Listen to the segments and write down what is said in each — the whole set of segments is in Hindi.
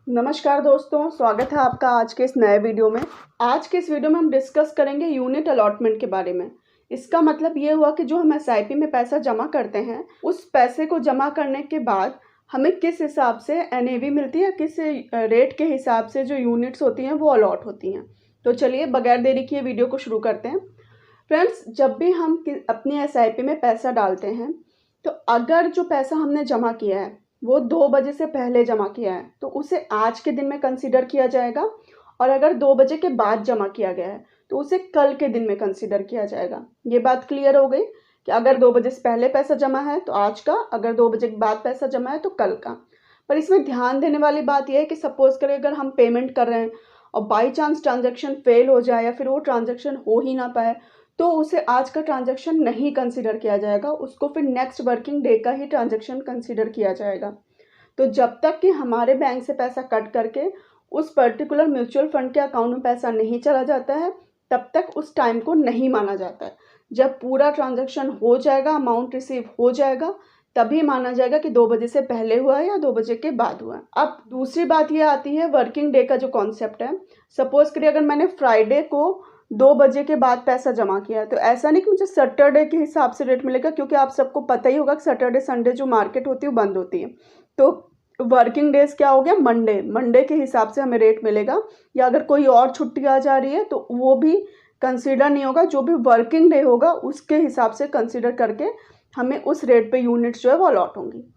नमस्कार दोस्तों, स्वागत है आपका आज के इस नए वीडियो में। आज के इस वीडियो में हम डिस्कस करेंगे यूनिट अलॉटमेंट के बारे में। इसका मतलब ये हुआ कि जो हम एसआईपी में पैसा जमा करते हैं, उस पैसे को जमा करने के बाद हमें किस हिसाब से एनएवी मिलती है, किस रेट के हिसाब से जो यूनिट्स होती हैं वो अलॉट होती हैं। तो चलिए बगैर देरी किए वीडियो को शुरू करते हैं। फ्रेंड्स, जब भी हम अपनी एसआईपी में पैसा डालते हैं, तो अगर जो पैसा हमने जमा किया है वो 2 बजे से पहले जमा किया है तो उसे आज के दिन में कंसीडर किया जाएगा, और अगर 2 बजे के बाद जमा किया गया है तो उसे कल के दिन में कंसीडर किया जाएगा। ये बात क्लियर हो गई कि अगर 2 बजे से पहले पैसा जमा है तो आज का, अगर 2 बजे के बाद पैसा जमा है तो कल का। पर इसमें ध्यान देने वाली बात यह है कि सपोज करें अगर हम पेमेंट कर रहे हैं और बाई चांस ट्रांजैक्शन फेल हो जाए या फिर वो ट्रांजैक्शन हो ही ना पाए, तो उसे आज का ट्रांजैक्शन नहीं कंसीडर किया जाएगा, उसको फिर नेक्स्ट वर्किंग डे का ही ट्रांजैक्शन कंसीडर किया जाएगा। तो जब तक कि हमारे बैंक से पैसा कट करके उस पर्टिकुलर म्यूचुअल फंड के अकाउंट में पैसा नहीं चला जाता है, तब तक उस टाइम को नहीं माना जाता है। जब पूरा ट्रांजैक्शन हो जाएगा, अमाउंट रिसीव हो जाएगा, तभी माना जाएगा कि 2 बजे से पहले हुआ है या 2 बजे के बाद हुआ है। अब दूसरी बात ये आती है वर्किंग डे का जो कॉन्सेप्ट है। सपोज करिए अगर मैंने फ्राइडे को 2 बजे के बाद पैसा जमा किया है, तो ऐसा नहीं कि मुझे सैटरडे के हिसाब से रेट मिलेगा, क्योंकि आप सबको पता ही होगा कि सैटरडे संडे जो मार्केट होती है वो बंद होती है। तो वर्किंग डेज क्या हो गया, मंडे के हिसाब से हमें रेट मिलेगा, या अगर कोई और छुट्टी आ जा रही है तो वो भी कंसीडर नहीं होगा। जो भी वर्किंग डे होगा उसके हिसाब से कंसीडर करके हमें उस रेट पे यूनिट्स जो है वो अलॉट होंगी।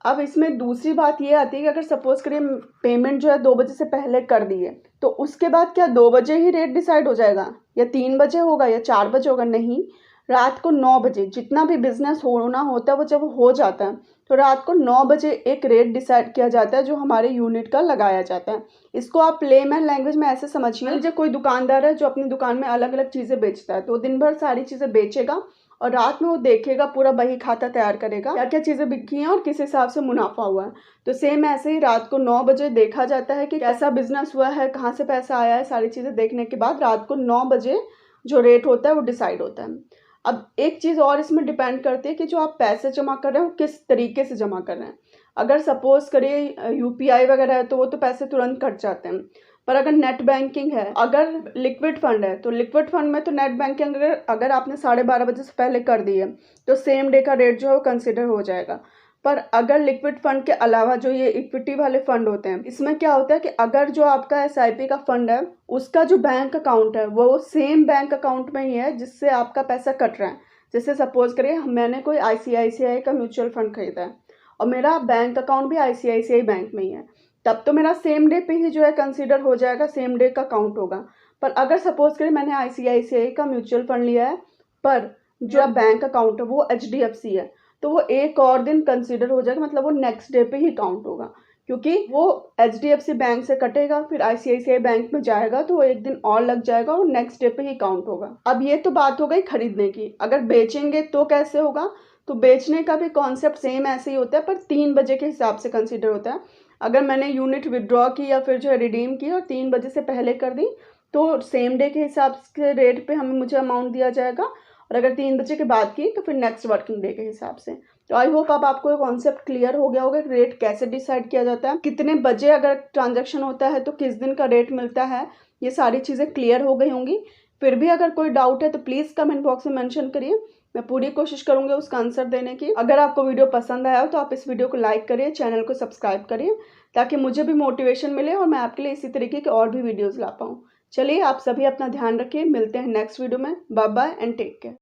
अब इसमें दूसरी बात ये आती है कि अगर सपोज करिए पेमेंट जो है 2 बजे से पहले कर दी है, तो उसके बाद क्या 2 बजे ही रेट डिसाइड हो जाएगा, या 3 बजे होगा, या 4 बजे होगा? नहीं, रात को 9 बजे जितना भी बिजनेस होना होता है वो जब हो जाता है तो रात को 9 बजे एक रेट डिसाइड किया जाता है जो हमारे यूनिट का लगाया जाता है। इसको आप लेमैन लैंग्वेज में ऐसे समझिए, जब कोई दुकानदार है जो अपनी दुकान में अलग अलग चीज़ें बेचता है, तो दिन भर सारी चीज़ें बेचेगा और रात में वो देखेगा, पूरा बही खाता तैयार करेगा क्या क्या चीज़ें बिकी हैं और किस हिसाब से मुनाफा हुआ है। तो सेम ऐसे ही रात को 9 बजे देखा जाता है कि कैसा बिजनेस हुआ है, कहाँ से पैसा आया है, सारी चीज़ें देखने के बाद रात को 9 बजे जो रेट होता है वो डिसाइड होता है। अब एक चीज़ और इसमें डिपेंड करती है कि जो आप पैसे जमा कर रहे हो किस तरीके से जमा कर रहे हैं। अगर सपोज करिए यूपीआई वगैरह है तो वो तो पैसे तुरंत कट जाते हैं, पर अगर नेट बैंकिंग है, अगर लिक्विड फंड है, तो लिक्विड फंड में तो नेट बैंकिंग अगर आपने 12:30 बजे से पहले कर दी है तो सेम डे का रेट जो है वो कंसिडर हो जाएगा। पर अगर लिक्विड फंड के अलावा जो ये इक्विटी वाले फंड होते हैं, इसमें क्या होता है कि अगर जो आपका एसआईपी का फंड है उसका जो बैंक अकाउंट है वो सेम बैंक अकाउंट में ही है जिससे आपका पैसा कट रहा है। जैसे सपोज करिए मैंने कोई आईसीआईसीआई का म्यूचुअल फंड खरीदा है और मेरा बैंक अकाउंट भी आईसीआईसीआई बैंक में ही है, तब तो मेरा सेम डे पे ही जो है कंसीडर हो जाएगा, सेम डे का काउंट होगा। पर अगर सपोज करें मैंने आईसीआईसीआई का म्यूचुअल फंड लिया है पर जो बैंक अकाउंट है वो एचडीएफसी है, तो वो एक और दिन कंसीडर हो जाएगा, मतलब वो नेक्स्ट डे पे ही काउंट होगा, क्योंकि वो एचडीएफसी बैंक से कटेगा फिर आईसीआईसीआई बैंक में जाएगा तो वो एक दिन और लग जाएगा और नेक्स्ट डे पे ही काउंट होगा। अब ये तो बात हो गई खरीदने की। अगर बेचेंगे तो कैसे होगा, तो बेचने का भी कॉन्सेप्ट सेम ऐसे ही होता है, पर 3 बजे के हिसाब से कंसीडर होता है। अगर मैंने यूनिट विड्रॉ की या फिर जो है रिडीम की और 3 बजे से पहले कर दी तो सेम डे के हिसाब से रेट पे मुझे अमाउंट दिया जाएगा, और अगर 3 बजे के बाद की तो फिर नेक्स्ट वर्किंग डे के हिसाब से। तो आई होप अब आपको ये कॉन्सेप्ट क्लियर हो गया होगा कि रेट कैसे डिसाइड किया जाता है, कितने बजे अगर ट्रांजैक्शन होता है तो किस दिन का रेट मिलता है, ये सारी चीज़ें क्लियर हो गई होंगी। फिर भी अगर कोई डाउट है तो प्लीज़ कमेंट बॉक्स में मेंशन करिए, मैं पूरी कोशिश करूँगी उसका आंसर देने की। अगर आपको वीडियो पसंद आया हो तो आप इस वीडियो को लाइक करिए, चैनल को सब्सक्राइब करिए, ताकि मुझे भी मोटिवेशन मिले और मैं आपके लिए इसी तरीके के और भी वीडियोज़ ला पाऊँ। चलिए, आप सभी अपना ध्यान रखिए, मिलते हैं नेक्स्ट वीडियो में। Bye bye and take care.